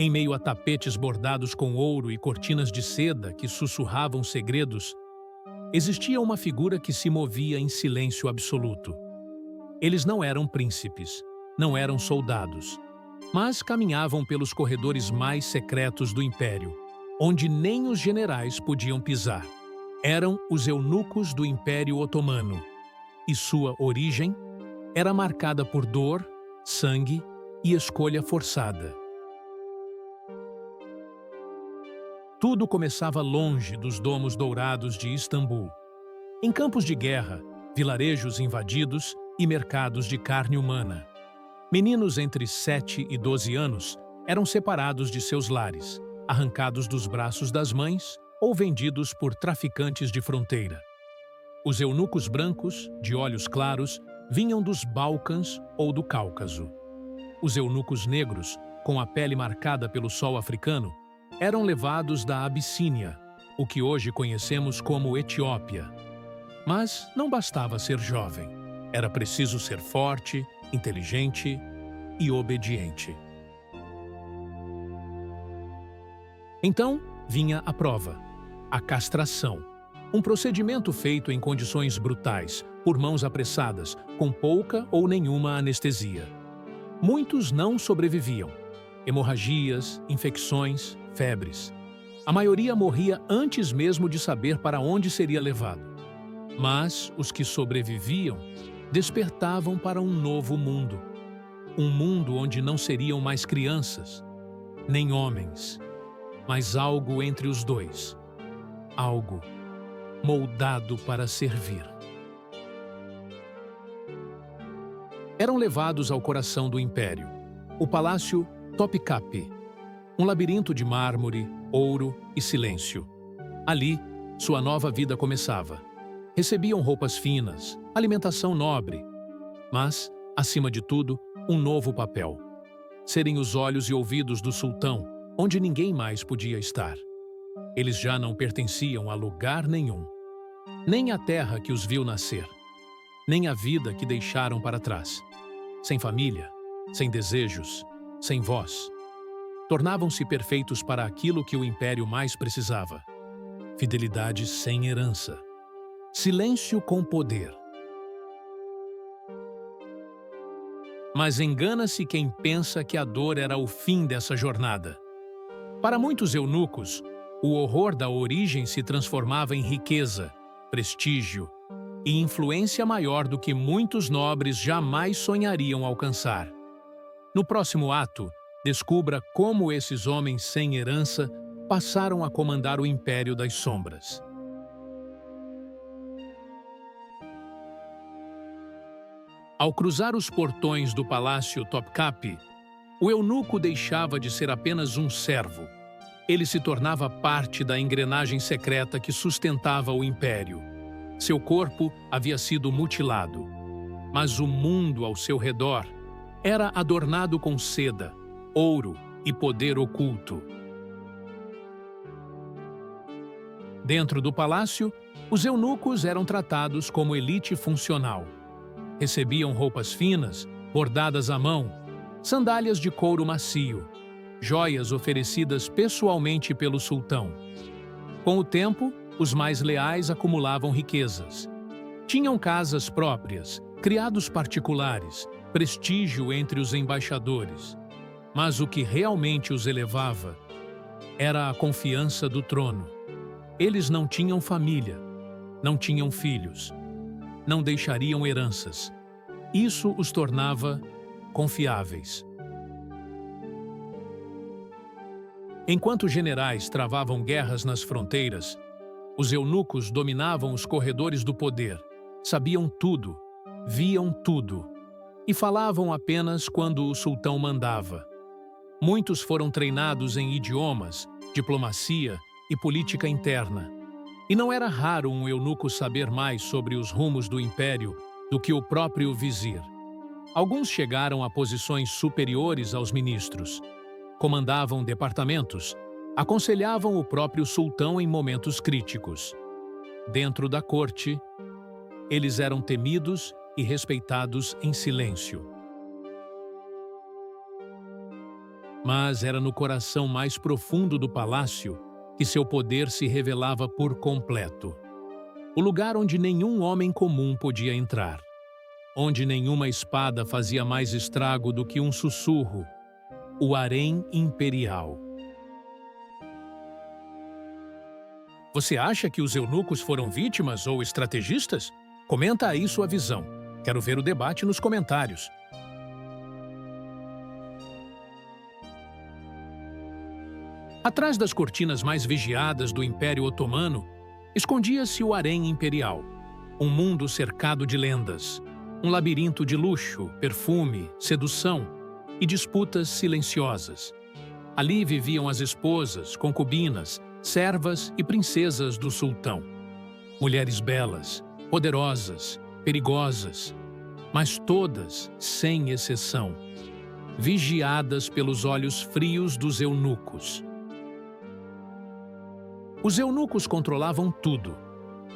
Em meio a tapetes bordados com ouro e cortinas de seda que sussurravam segredos, existia uma figura que se movia em silêncio absoluto. Eles não eram príncipes, não eram soldados, mas caminhavam pelos corredores mais secretos do Império, onde nem os generais podiam pisar. Eram os eunucos do Império Otomano, e sua origem era marcada por dor, sangue e escolha forçada. Tudo começava longe dos domos dourados de Istambul, em campos de guerra, vilarejos invadidos e mercados de carne humana. Meninos entre 7 e 12 anos eram separados de seus lares, arrancados dos braços das mães ou vendidos por traficantes de fronteira. Os eunucos brancos, de olhos claros, vinham dos Balcãs ou do Cáucaso. Os eunucos negros, com a pele marcada pelo sol africano, eram levados da Abissínia, o que hoje conhecemos como Etiópia. Mas não bastava ser jovem. Era preciso ser forte, inteligente e obediente. Então vinha a prova, a castração. Um procedimento feito em condições brutais, por mãos apressadas, com pouca ou nenhuma anestesia. Muitos não sobreviviam. Hemorragias, infecções, febres. A maioria morria antes mesmo de saber para onde seria levado. Mas os que sobreviviam despertavam para um novo mundo. Um mundo onde não seriam mais crianças, nem homens, mas algo entre os dois. Algo moldado para servir. Eram levados ao coração do império, o Palácio Topkapi, um labirinto de mármore, ouro e silêncio. Ali, sua nova vida começava. Recebiam roupas finas, alimentação nobre, mas, acima de tudo, um novo papel. Serem os olhos e ouvidos do sultão, onde ninguém mais podia estar. Eles já não pertenciam a lugar nenhum. Nem à terra que os viu nascer. Nem à vida que deixaram para trás. Sem família, sem desejos, sem voz. Tornavam-se perfeitos para aquilo que o império mais precisava. Fidelidade sem herança. Silêncio com poder. Mas engana-se quem pensa que a dor era o fim dessa jornada. Para muitos eunucos, o horror da origem se transformava em riqueza, prestígio e influência maior do que muitos nobres jamais sonhariam alcançar. No próximo ato, descubra como esses homens sem herança passaram a comandar o Império das Sombras. Ao cruzar os portões do Palácio Topkapi, o eunuco deixava de ser apenas um servo. Ele se tornava parte da engrenagem secreta que sustentava o império. Seu corpo havia sido mutilado, mas o mundo ao seu redor era adornado com seda, ouro e poder oculto. Dentro do palácio, os eunucos eram tratados como elite funcional. Recebiam roupas finas, bordadas à mão, sandálias de couro macio, joias oferecidas pessoalmente pelo sultão. Com o tempo, os mais leais acumulavam riquezas. Tinham casas próprias, criados particulares, prestígio entre os embaixadores. Mas o que realmente os elevava era a confiança do trono. Eles não tinham família, não tinham filhos, não deixariam heranças. Isso os tornava confiáveis. Enquanto generais travavam guerras nas fronteiras, os eunucos dominavam os corredores do poder, sabiam tudo, viam tudo e falavam apenas quando o sultão mandava. Muitos foram treinados em idiomas, diplomacia e política interna. E não era raro um eunuco saber mais sobre os rumos do império do que o próprio vizir. Alguns chegaram a posições superiores aos ministros. Comandavam departamentos, aconselhavam o próprio sultão em momentos críticos. Dentro da corte, eles eram temidos e respeitados em silêncio. Mas era no coração mais profundo do palácio que seu poder se revelava por completo. O lugar onde nenhum homem comum podia entrar. Onde nenhuma espada fazia mais estrago do que um sussurro. O harém imperial. Você acha que os eunucos foram vítimas ou estrategistas? Comenta aí sua visão. Quero ver o debate nos comentários. Atrás das cortinas mais vigiadas do Império Otomano, escondia-se o harém imperial, um mundo cercado de lendas, um labirinto de luxo, perfume, sedução e disputas silenciosas. Ali viviam as esposas, concubinas, servas e princesas do sultão. Mulheres belas, poderosas, perigosas, mas todas, sem exceção, vigiadas pelos olhos frios dos eunucos. Os eunucos controlavam tudo: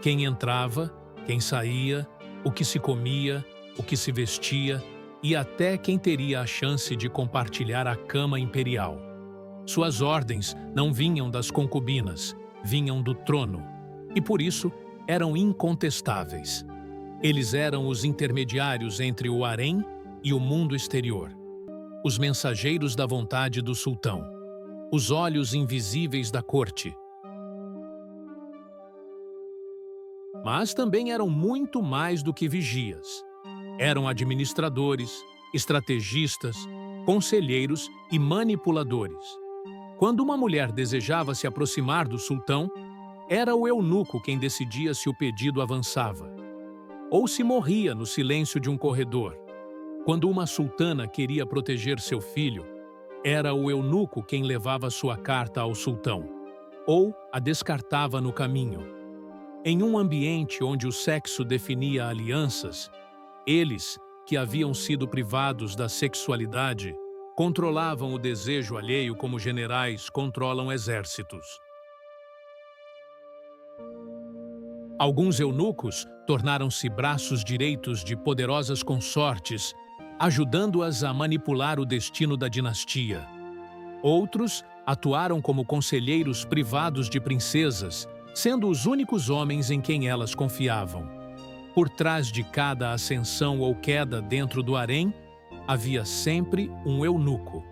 quem entrava, quem saía, o que se comia, o que se vestia e até quem teria a chance de compartilhar a cama imperial. Suas ordens não vinham das concubinas, vinham do trono, e por isso eram incontestáveis. Eles eram os intermediários entre o harém e o mundo exterior, os mensageiros da vontade do sultão, os olhos invisíveis da corte. Mas também eram muito mais do que vigias. Eram administradores, estrategistas, conselheiros e manipuladores. Quando uma mulher desejava se aproximar do sultão, era o eunuco quem decidia se o pedido avançava, ou se morria no silêncio de um corredor. Quando uma sultana queria proteger seu filho, era o eunuco quem levava sua carta ao sultão, ou a descartava no caminho. Em um ambiente onde o sexo definia alianças, eles, que haviam sido privados da sexualidade, controlavam o desejo alheio como generais controlam exércitos. Alguns eunucos tornaram-se braços direitos de poderosas consortes, ajudando-as a manipular o destino da dinastia. Outros atuaram como conselheiros privados de princesas, sendo os únicos homens em quem elas confiavam. Por trás de cada ascensão ou queda dentro do harém, havia sempre um eunuco.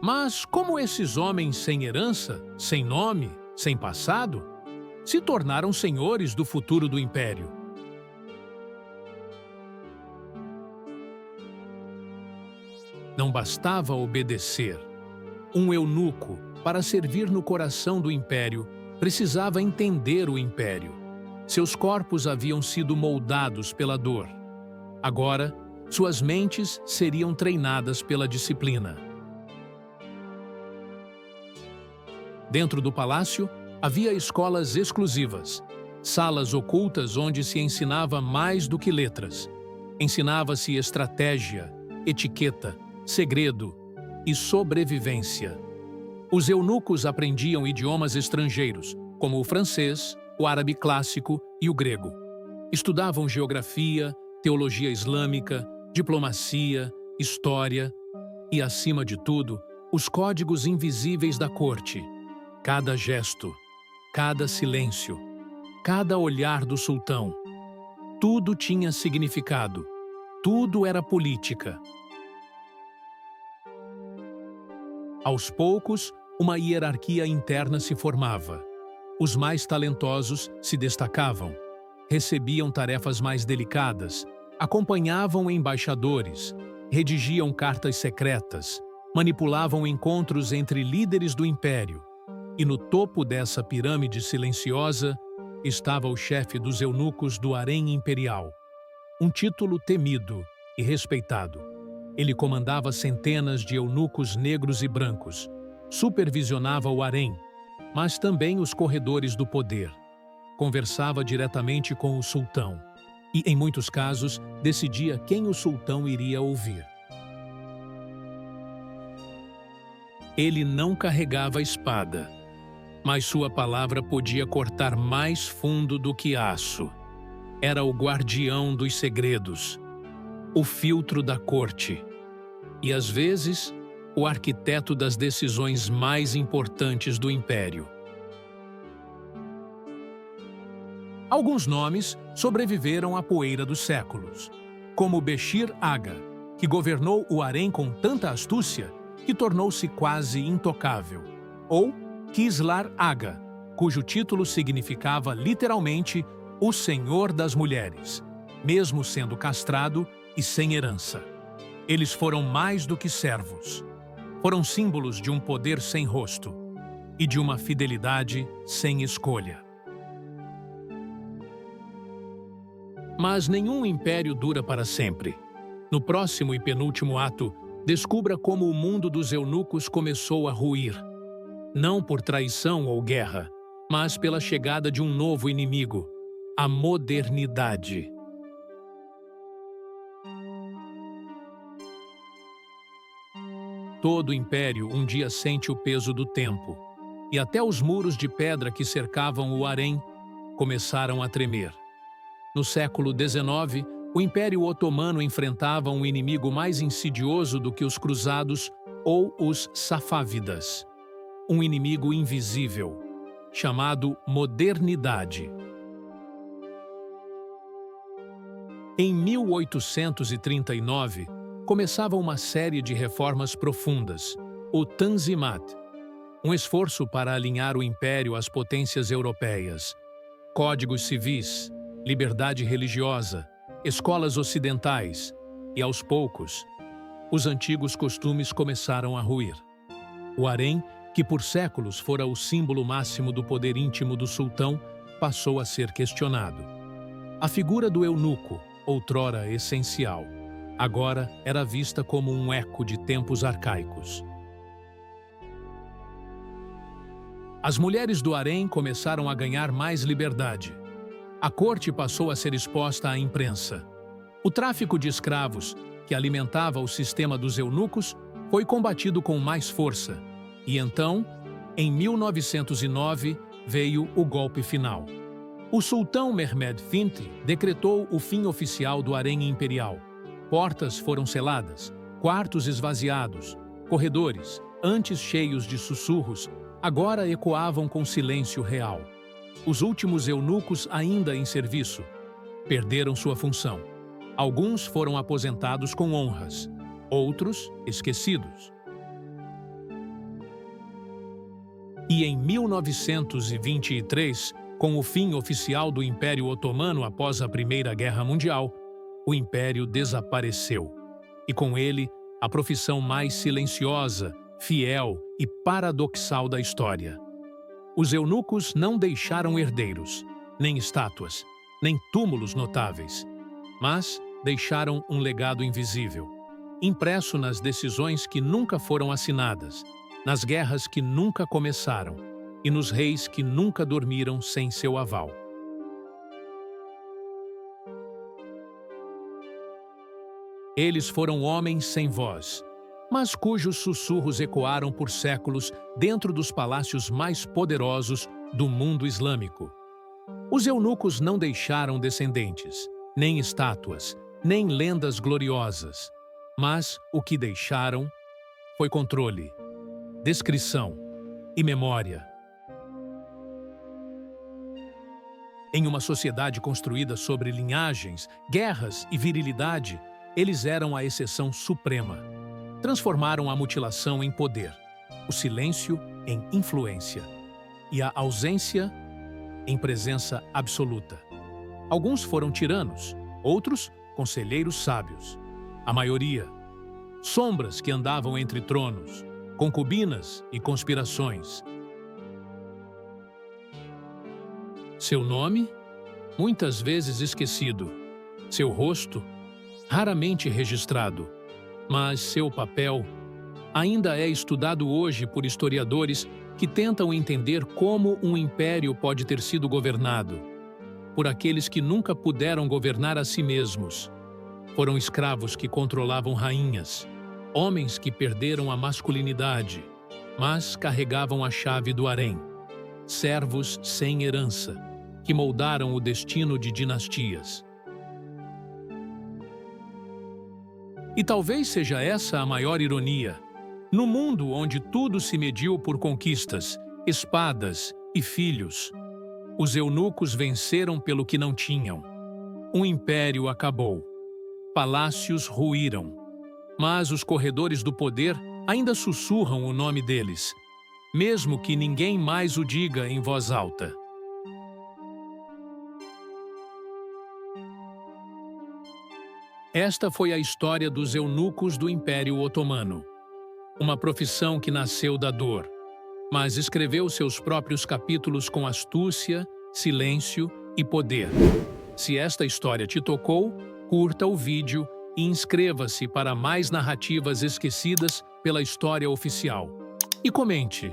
Mas como esses homens sem herança, sem nome, sem passado, se tornaram senhores do futuro do império? Não bastava obedecer. Um eunuco, para servir no coração do império, precisava entender o império. Seus corpos haviam sido moldados pela dor. Agora, suas mentes seriam treinadas pela disciplina. Dentro do palácio, havia escolas exclusivas, salas ocultas onde se ensinava mais do que letras. Ensinava-se estratégia, etiqueta, segredo e sobrevivência. Os eunucos aprendiam idiomas estrangeiros, como o francês, o árabe clássico e o grego. Estudavam geografia, teologia islâmica, diplomacia, história e, acima de tudo, os códigos invisíveis da corte. Cada gesto, cada silêncio, cada olhar do sultão. Tudo tinha significado. Tudo era política. Aos poucos, uma hierarquia interna se formava. Os mais talentosos se destacavam, recebiam tarefas mais delicadas, acompanhavam embaixadores, redigiam cartas secretas, manipulavam encontros entre líderes do império. E no topo dessa pirâmide silenciosa estava o chefe dos eunucos do harém imperial, um título temido e respeitado. Ele comandava centenas de eunucos negros e brancos, supervisionava o harém, mas também os corredores do poder. Conversava diretamente com o sultão e, em muitos casos, decidia quem o sultão iria ouvir. Ele não carregava a espada, mas sua palavra podia cortar mais fundo do que aço. Era o guardião dos segredos, o filtro da corte, e, às vezes, o arquiteto das decisões mais importantes do império. Alguns nomes sobreviveram à poeira dos séculos, como Beshir Aga, que governou o harém com tanta astúcia que tornou-se quase intocável, ou Kislar Aga, cujo título significava literalmente o Senhor das Mulheres, mesmo sendo castrado e sem herança. Eles foram mais do que servos. Foram símbolos de um poder sem rosto e de uma fidelidade sem escolha. Mas nenhum império dura para sempre. No próximo e penúltimo ato, descubra como o mundo dos eunucos começou a ruir. Não por traição ou guerra, mas pela chegada de um novo inimigo, a modernidade. Todo império um dia sente o peso do tempo, e até os muros de pedra que cercavam o harém começaram a tremer. No século XIX, o Império Otomano enfrentava um inimigo mais insidioso do que os cruzados ou os safávidas. Um inimigo invisível, chamado modernidade. Em 1839, começava uma série de reformas profundas, o Tanzimat, um esforço para alinhar o império às potências europeias. Códigos civis, liberdade religiosa, escolas ocidentais e, aos poucos, os antigos costumes começaram a ruir. O harém, que por séculos fora o símbolo máximo do poder íntimo do sultão, passou a ser questionado. A figura do eunuco, outrora essencial, agora era vista como um eco de tempos arcaicos. As mulheres do harém começaram a ganhar mais liberdade. A corte passou a ser exposta à imprensa. O tráfico de escravos, que alimentava o sistema dos eunucos, foi combatido com mais força. E então, em 1909, veio o golpe final. O sultão Mehmed Finti decretou o fim oficial do harém imperial. Portas foram seladas, quartos esvaziados, corredores, antes cheios de sussurros, agora ecoavam com silêncio real. Os últimos eunucos ainda em serviço perderam sua função. Alguns foram aposentados com honras, outros esquecidos. E em 1923, com o fim oficial do Império Otomano após a Primeira Guerra Mundial, o Império desapareceu. E com ele, a profissão mais silenciosa, fiel e paradoxal da história. Os eunucos não deixaram herdeiros, nem estátuas, nem túmulos notáveis, mas deixaram um legado invisível, impresso nas decisões que nunca foram assinadas, nas guerras que nunca começaram e nos reis que nunca dormiram sem seu aval. Eles foram homens sem voz, mas cujos sussurros ecoaram por séculos dentro dos palácios mais poderosos do mundo islâmico. Os eunucos não deixaram descendentes, nem estátuas, nem lendas gloriosas, mas o que deixaram foi controle, descrição e memória. Em uma sociedade construída sobre linhagens, guerras e virilidade, eles eram a exceção suprema. Transformaram a mutilação em poder, o silêncio em influência e a ausência em presença absoluta. Alguns foram tiranos, outros conselheiros sábios. A maioria, sombras que andavam entre tronos, concubinas e conspirações. Seu nome, muitas vezes esquecido. Seu rosto, raramente registrado. Mas seu papel ainda é estudado hoje por historiadores que tentam entender como um império pode ter sido governado. Por aqueles que nunca puderam governar a si mesmos. Foram escravos que controlavam rainhas, homens que perderam a masculinidade, mas carregavam a chave do harém. Servos sem herança, que moldaram o destino de dinastias. E talvez seja essa a maior ironia. No mundo onde tudo se mediu por conquistas, espadas e filhos, os eunucos venceram pelo que não tinham. Um império acabou. Palácios ruíram. Mas os corredores do poder ainda sussurram o nome deles, mesmo que ninguém mais o diga em voz alta. Esta foi a história dos eunucos do Império Otomano. Uma profissão que nasceu da dor, mas escreveu seus próprios capítulos com astúcia, silêncio e poder. Se esta história te tocou, curta o vídeo e inscreva-se para mais narrativas esquecidas pela história oficial. E comente: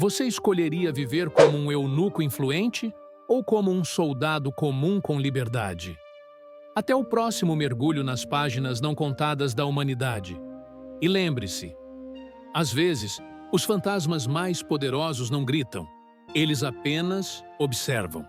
você escolheria viver como um eunuco influente ou como um soldado comum com liberdade? Até o próximo mergulho nas páginas não contadas da humanidade. E lembre-se, às vezes, os fantasmas mais poderosos não gritam, eles apenas observam.